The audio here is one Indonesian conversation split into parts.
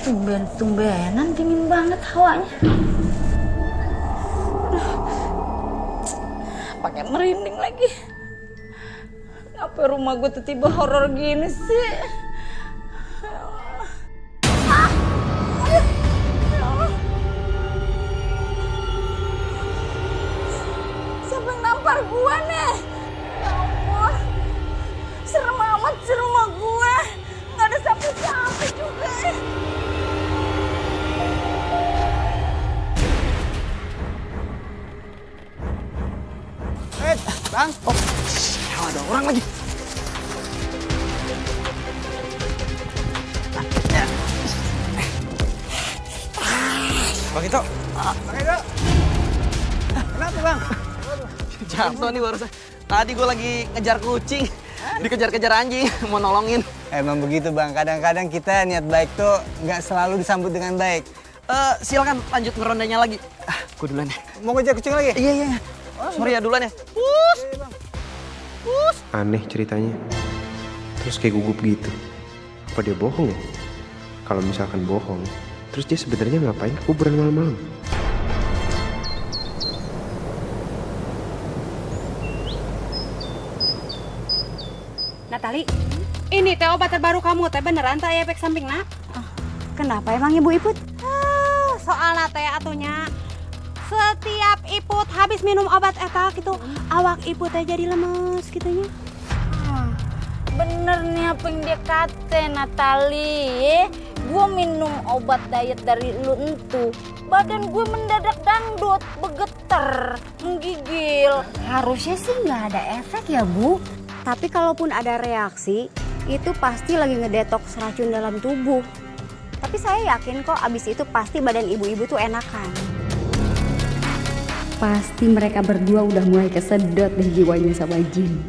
Tumben-tumbenan dingin banget hawanya. Pakai merinding lagi. Kenapa rumah gue tiba-tiba horor gini sih? Siapa yang nampar gue nih? Ya ampun, serem amat sih rumah gue. Nggak ada siapa-siapa juga. Bang. Oh, ada orang lagi. Bang Ito. Bang Ito. Kenapa bang? Jatuh nih barusan. Tadi gue lagi ngejar kucing. Dikejar-kejar anjing, mau nolongin. Emang begitu bang, kadang-kadang kita niat baik tuh nggak selalu disambut dengan baik. Silakan lanjut ngerondanya lagi. Gue duluan ya. Mau ngejar kucing lagi? Iya. Sorry ya duluan ya. Pus. Pus. Aneh ceritanya. Terus kayak gugup gitu. Apa dia bohong ya? Kalau misalkan bohong, terus dia sebenarnya ngapain kuburan malam-malam? Natali, ini teh obat terbaru kamu teh beneran tak efek samping nak? Kenapa emang Ibu Iput? Soalnya teh atunya setiap Iput habis minum obat eta gitu, awak Iput teh jadi lemes gitunya. Bener nih apa yang dia kata Natali. Gue minum obat diet dari lu entu. Badan gue mendadak dangdut, begeter, menggigil. Harusnya sih nggak ada efek ya Bu. Tapi kalaupun ada reaksi, itu pasti lagi ngedetoks racun dalam tubuh. Tapi saya yakin kok abis itu pasti badan ibu-ibu tuh enakan. Pasti mereka berdua udah mulai kesedot deh jiwanya sama jin.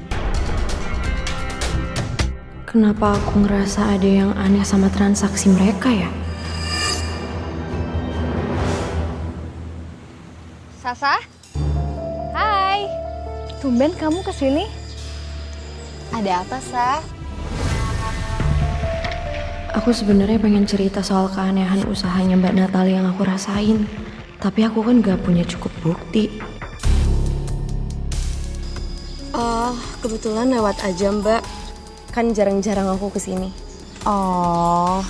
Kenapa aku ngerasa ada yang aneh sama transaksi mereka ya? Sasa? Hai. Tumben kamu kesini? Ada apa, Sa? Aku sebenarnya pengen cerita soal keanehan usahanya Mbak Natali yang aku rasain. Tapi aku kan gak punya cukup bukti. Oh, kebetulan lewat aja Mbak. Kan jarang-jarang aku kesini. Oh.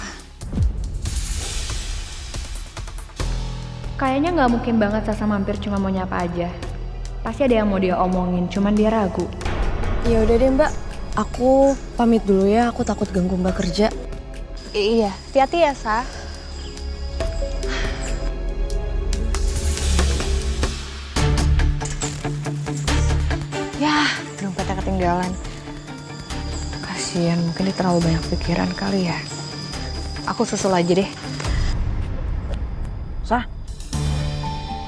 Kayaknya nggak mungkin banget Sasa mampir cuma mau nyapa aja. Pasti ada yang mau dia omongin, cuman dia ragu. Ya udah deh Mbak, aku pamit dulu ya. Aku takut ganggu Mbak kerja. Iya, hati-hati ya, Sa. Yah, dompetnya ketinggalan. Kasian, mungkin dia terlalu banyak pikiran kali ya. Aku susul aja deh. Sah,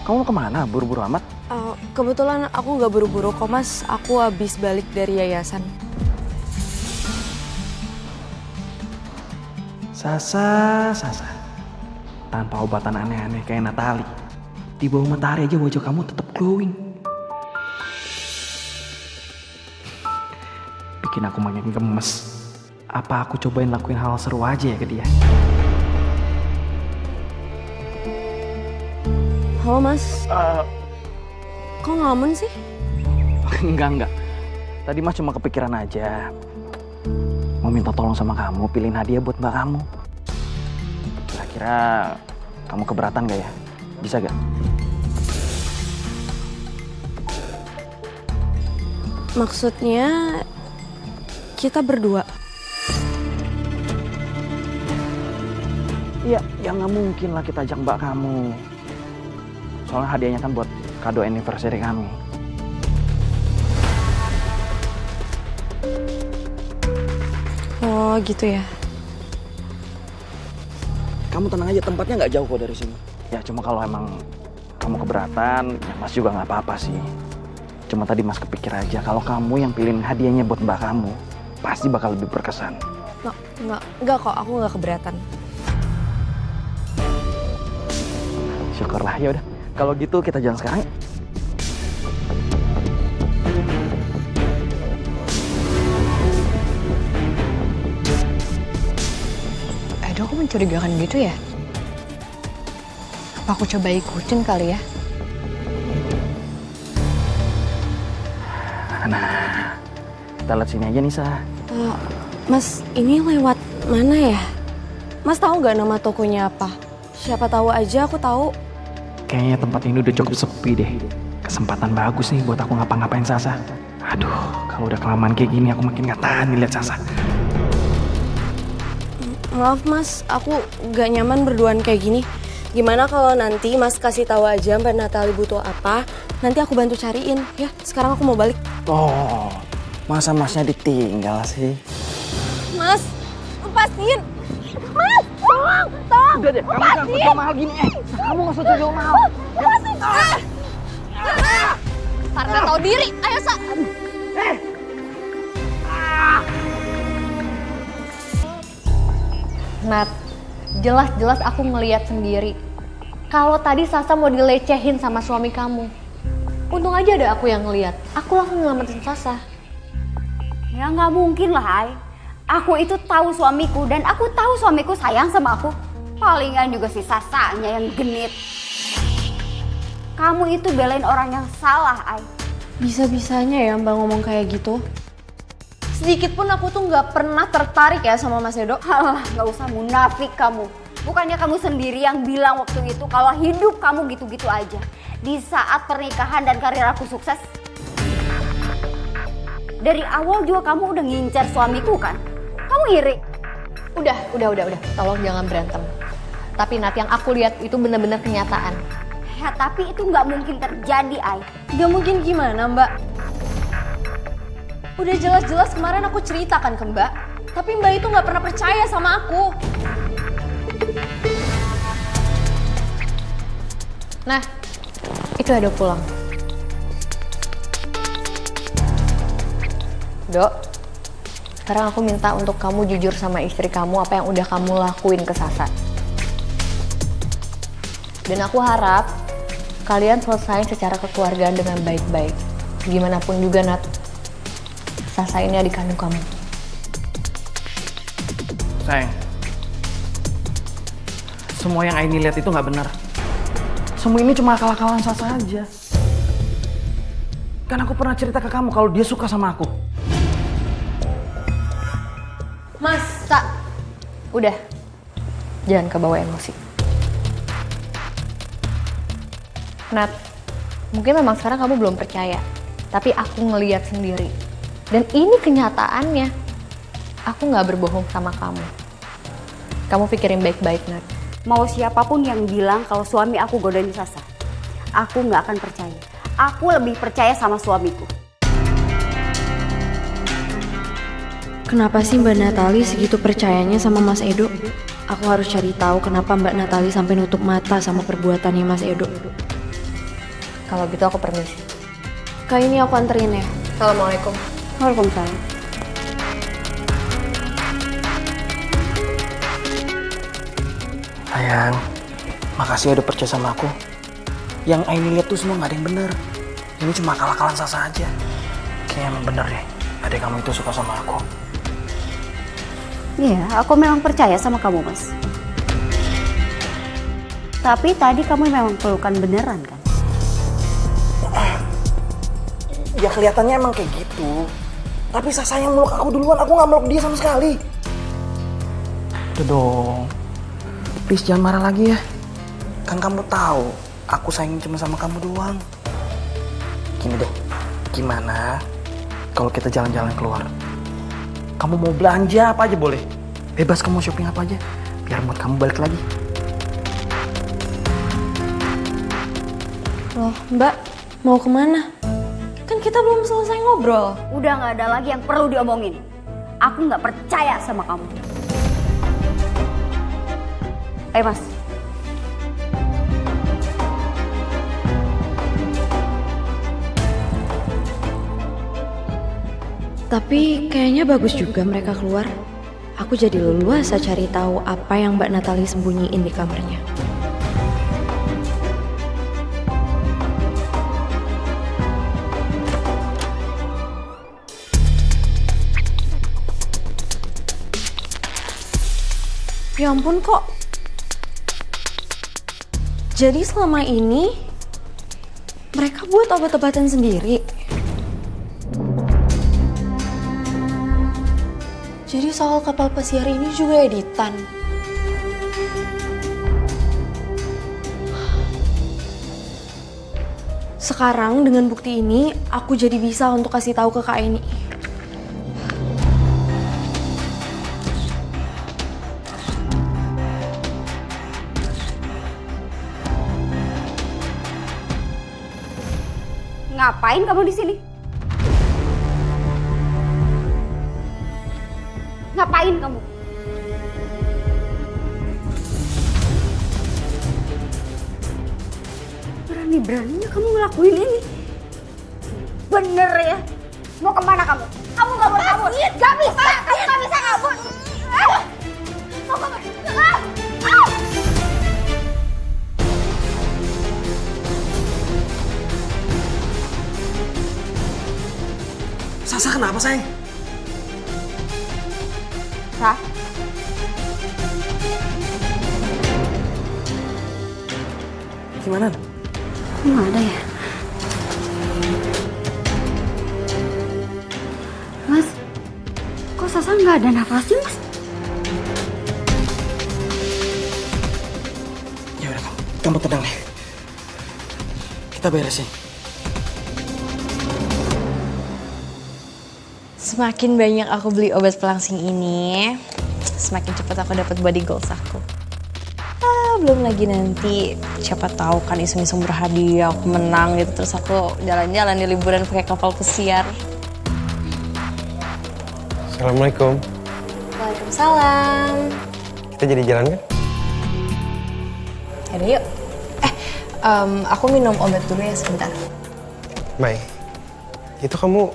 kamu mau kemana? Buru-buru amat? Kebetulan aku nggak buru-buru kok Mas. Aku habis balik dari yayasan. Sasa. Tanpa obatan aneh-aneh kayak Natali. Di bawah matahari aja wajah kamu tetap glowing. Bikin aku makin gemes. Apa aku cobain lakuin hal seru aja ya ke dia? Halo Mas. Kok ngelamun sih? Enggak. Tadi Mas cuma kepikiran aja. Mau minta tolong sama kamu, pilihin hadiah buat mbak kamu. Kira-kira kamu keberatan gak ya? Bisa gak? Maksudnya kita berdua. Iya, ya nggak mungkin lah kita ajak mbak kamu. Soalnya hadiahnya kan buat kado anniversary kami. Oh gitu ya. Kamu tenang aja, tempatnya nggak jauh kok dari sini. Ya cuma kalau emang kamu keberatan, ya Mas juga nggak apa-apa sih. Cuma tadi Mas kepikir aja, kalau kamu yang pilihin hadiahnya buat mbak kamu, pasti bakal lebih berkesan. Enggak kok, aku nggak keberatan. Syukurlah, ya udah. Kalau gitu kita jalan sekarang. Edo kok mencurigakan gitu ya? Apa aku coba ikutin kali ya? Nah, kita lihat sini aja Nisa. Mas, ini lewat mana ya? Mas tahu nggak nama tokonya apa? Siapa tahu aja aku tahu. Kayaknya tempat ini udah cukup sepi deh. Kesempatan bagus nih buat aku ngapa-ngapain Sasa. Aduh, kalau udah kelamaan kayak gini aku makin gak tahan nih lihat Sasa. Maaf Mas, aku nggak nyaman berduaan kayak gini. Gimana kalau nanti Mas kasih tahu aja Mbak Natali butuh apa? Nanti aku bantu cariin. Ya, sekarang aku mau balik. Oh, masa Masnya ditinggal sih? Mas, lepasin. Mas, tolong. Udah deh, kamu jangan kerja mahal gini. Kamu gak usah jauh mahal. Lepasin. Parka tahu diri. Ayo, Sa. Nat, jelas-jelas aku ngeliat sendiri. Kalau tadi Sasa mau dilecehin sama suami kamu. Untung aja ada aku yang ngeliat. Aku langsung nyelamatin Sasa. Ya nggak mungkin lah, Ai. Aku itu tahu suamiku dan aku tahu suamiku sayang sama aku. Palingan juga si Sasanya yang genit. Kamu itu belain orang yang salah, Ai. Bisa-bisanya ya Mbak ngomong kayak gitu. Sedikit pun aku tuh nggak pernah tertarik ya sama Mas Edo. Halah, nggak usah munafik kamu. Bukannya kamu sendiri yang bilang waktu itu kalau hidup kamu gitu-gitu aja. Di saat pernikahan dan karir aku sukses. Dari awal juga kamu udah ngincar suamiku kan? Kamu iri. Udah. Tolong jangan berantem. Tapi Nat, yang aku lihat itu benar-benar kenyataan. Ya tapi itu nggak mungkin terjadi, Ai. Gak mungkin gimana Mbak? Udah jelas-jelas kemarin aku ceritakan ke Mbak. Tapi Mbak itu nggak pernah percaya sama aku. Nah, itu ada pulang. Dok, sekarang aku minta untuk kamu jujur sama istri kamu apa yang udah kamu lakuin ke Sasa. Dan aku harap kalian selesai secara kekeluargaan dengan baik-baik. Gimana pun juga Nat, Sasa ini adik kandung kamu. Sayang, semua yang Aini lihat itu nggak benar. Semua ini cuma akal-akalan Sasa aja. Kan aku pernah cerita ke kamu kalau dia suka sama aku. Mas, Sa, udah. Jangan kebawa emosi. Nat, mungkin memang sekarang kamu belum percaya. Tapi aku ngeliat sendiri. Dan ini kenyataannya. Aku gak berbohong sama kamu. Kamu pikirin baik-baik, Nat. Mau siapapun yang bilang kalau suami aku godain Sasa, aku nggak akan percaya. Aku lebih percaya sama suamiku. Kenapa sih Mbak Natali segitu percayanya sama Mas Edo? Aku harus cari tahu kenapa Mbak Natali sampai nutup mata sama perbuatannya Mas Edo. Kalau gitu aku permisi. Kak, ini aku anterin ya. Assalamualaikum. Waalaikumsalam. Sayang, makasih udah percaya sama aku. Yang Aini lihat tuh semua nggak ada yang bener. Ini cuma akal-akalan Sasa aja. Kayaknya emang bener deh, adik kamu itu suka sama aku. Iya, aku memang percaya sama kamu, Mas. Tapi tadi kamu memang pelukan beneran kan? Ya kelihatannya emang kayak gitu. Tapi Sasa yang meluk aku duluan, aku nggak meluk dia sama sekali. Udah dong, please jangan marah lagi ya. Kan kamu tahu, aku sayang cuma sama kamu doang. Gini deh, gimana kalau kita jalan-jalan keluar? Kamu mau belanja apa aja boleh. Bebas kamu shopping apa aja, biar mood kamu balik lagi. Loh, Mbak, mau kemana? Kan kita belum selesai ngobrol. Udah nggak ada lagi yang perlu diomongin. Aku nggak percaya sama kamu. Mas. Tapi kayaknya bagus juga mereka keluar. Aku jadi leluasa cari tahu apa yang Mbak Natali sembunyiin di kamarnya. Ya ampun, kok Jadi selama ini mereka buat obat-obatan sendiri. Jadi soal kapal pesiar ini juga editan. Sekarang dengan bukti ini, aku jadi bisa untuk kasih tahu ke Kak Eni. Ngapain kamu di sini? Ngapain kamu? Berani-beraninya kamu ngelakuin ini. Bener ya? Mau kemana kamu? Kamu gak boleh kabur. Gak bisa. Kamu gak bisa kabur. Mau kemana? Sasa kenapa sayang? Sah? Gimana? Nggak ada ya? Mas, kok Sasa nggak ada nafasnya, Mas? Ya udah kamu tenang deh. Kita beresin. Semakin banyak aku beli obat pelangsing ini, semakin cepat aku dapat body goals aku. Belum lagi nanti siapa tahu kan iseng-iseng berhadiah aku menang gitu, terus aku jalan-jalan di liburan pakai kapal pesiar. Assalamualaikum. Waalaikumsalam. Kita jadi jalan kan? Yaudah yuk. Aku minum obat dulu ya sebentar. Mai, itu kamu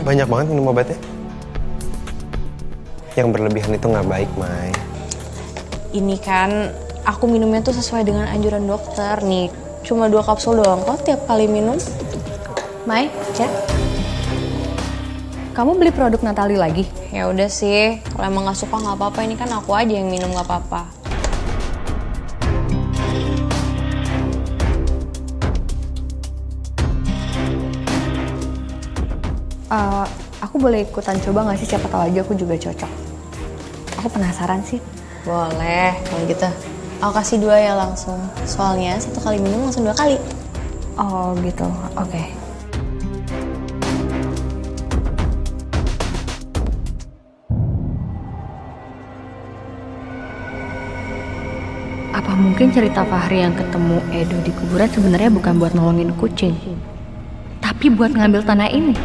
banyak banget minum obatnya? Yang berlebihan itu nggak baik, Mai. Ini kan aku minumnya tuh sesuai dengan anjuran dokter nih. Cuma 2 kapsul doang kok tiap kali minum. Mai, Ya, kamu beli produk Natali lagi? ya udah sih. Kalau emang nggak suka nggak apa-apa. Ini kan aku aja yang minum nggak apa-apa. Aku boleh ikutan coba nggak sih? Siapa tahu aja aku juga cocok. Aku penasaran sih. Boleh, kalau gitu. Aku kasih 2 ya langsung. Soalnya 1 kali minum langsung 2 kali. Oh gitu, oke. Apa mungkin cerita Fahri yang ketemu Edo di kuburan sebenarnya bukan buat nolongin kucing, tapi buat ngambil tanah ini?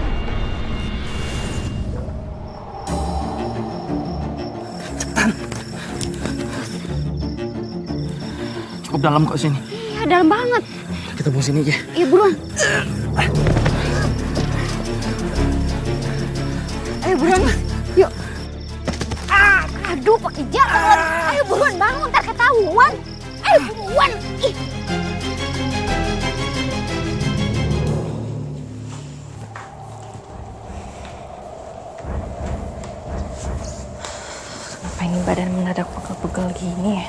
Cukup dalam kok sini. Iya, dalam banget. Kita buang sini aja. Iya, buruan. Ayo buruan, Mas. Yuk. Aduh, pakai jalan. Ayo buruan bangun, ntar ketahuan. Ayo buruan. Ih. Kenapa ini badan mendadak pegel-pegel gini ya?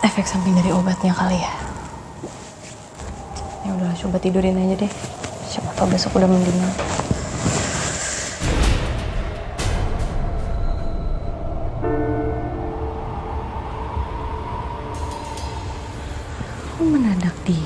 Efek samping dari obatnya kali ya? Ya udah, coba tidurin aja deh. Siapa tahu besok udah mendingan. Kok mendadak di?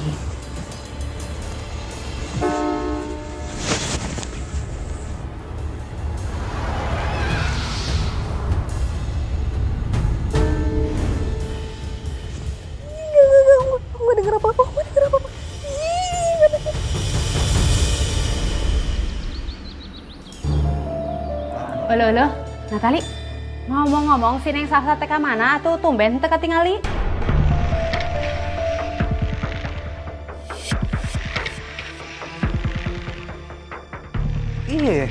Halo, Natali. Ngomong-ngomong, si Neng Sasa teh ka mana tuh? Tumben teh katingali. Iya,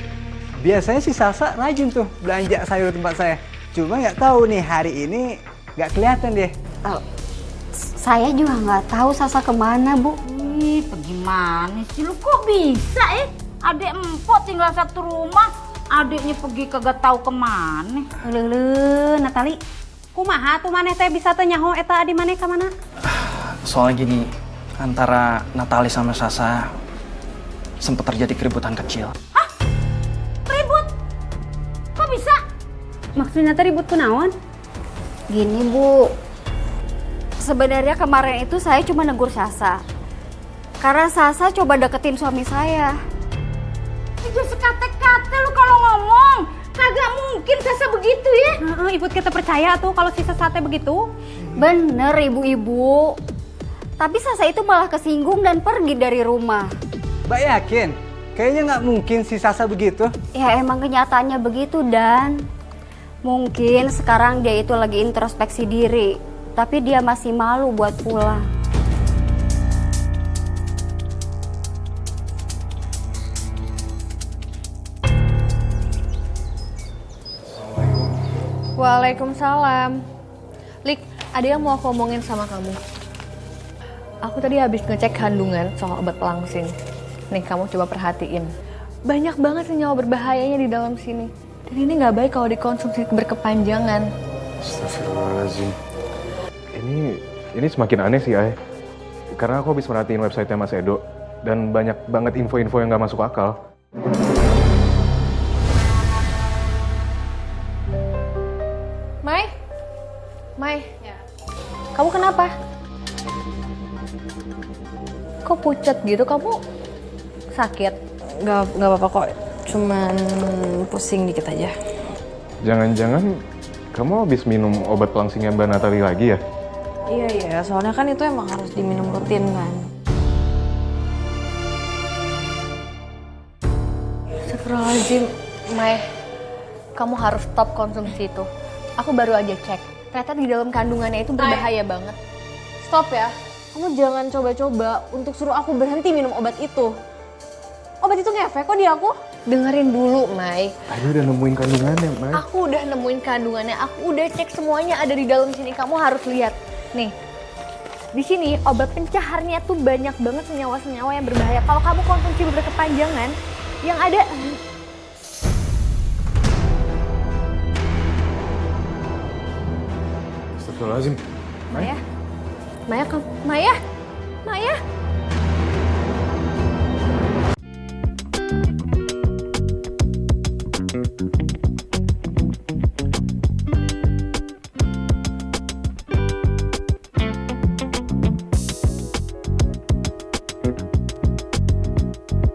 biasanya si Salsa rajin tuh belanja sayur tempat saya. Cuma nggak tahu nih hari ini nggak kelihatan deh. Saya juga nggak tahu Sasa kemana, Bu. Ih, gimana sih lu kok bisa Adek empok tinggal satu rumah, adiknya pergi kagak tahu kemana. Natali. Kumaha tuh maneh teh bisa teh nyaho eta adi maneh ka mana? Soalnya gini, antara Natali sama Sasa sempat terjadi keributan kecil. Ribut? Kok bisa? Maksudnya teh ribut kunaon? Gini Bu, sebenarnya kemarin itu saya cuma negur Sasa. Karena Sasa coba deketin suami saya. Itu sekate-kate lu kalau ngomong. Kagak mungkin Sasa begitu ya. Ibu kita percaya tuh kalau si Sasa begitu. Bener ibu-ibu. Tapi Sasa itu malah kesinggung dan pergi dari rumah. Mbak yakin? Kayaknya nggak mungkin si Sasa begitu. Ya emang kenyataannya begitu Dan. Mungkin sekarang dia itu lagi introspeksi diri. Tapi dia masih malu buat pulang. Waalaikumsalam. Lik, ada yang mau aku omongin sama kamu. Aku tadi habis ngecek kandungan soal obat pelangsing. Nih, kamu coba perhatiin. Banyak banget senyawa berbahayanya di dalam sini. Dan ini nggak baik kalau dikonsumsi berkepanjangan. Astagfirullahaladzim. Ini semakin aneh sih, Ay. Karena aku habis merhatiin website-nya Mas Edo. Dan banyak banget info-info yang nggak masuk akal. Mai, kamu kenapa? Kok pucat gitu? Kamu sakit? Gak apa-apa kok, cuman pusing dikit aja. Jangan-jangan kamu habis minum obat pelangsingnya Mbak Natali lagi ya? Iya, soalnya kan itu emang harus diminum rutin kan. Astagfirullahaladzim, Mai, kamu harus stop konsumsi itu. Aku baru aja cek. Ternyata di dalam kandungannya itu berbahaya banget. Stop ya, kamu jangan coba-coba untuk suruh aku berhenti minum obat itu. Obat itu ngefek kok di aku. Dengerin dulu, Mai. Aduh, udah nemuin kandungannya, Mai. Aku udah nemuin kandungannya, aku udah cek semuanya ada di dalam sini. Kamu harus lihat. Nih, di sini obat pencaharnya tuh banyak banget senyawa-senyawa yang berbahaya. Kalau kamu konsumsi berkepanjangan, yang ada... Astagfirullahaladzim. Maya, Maya.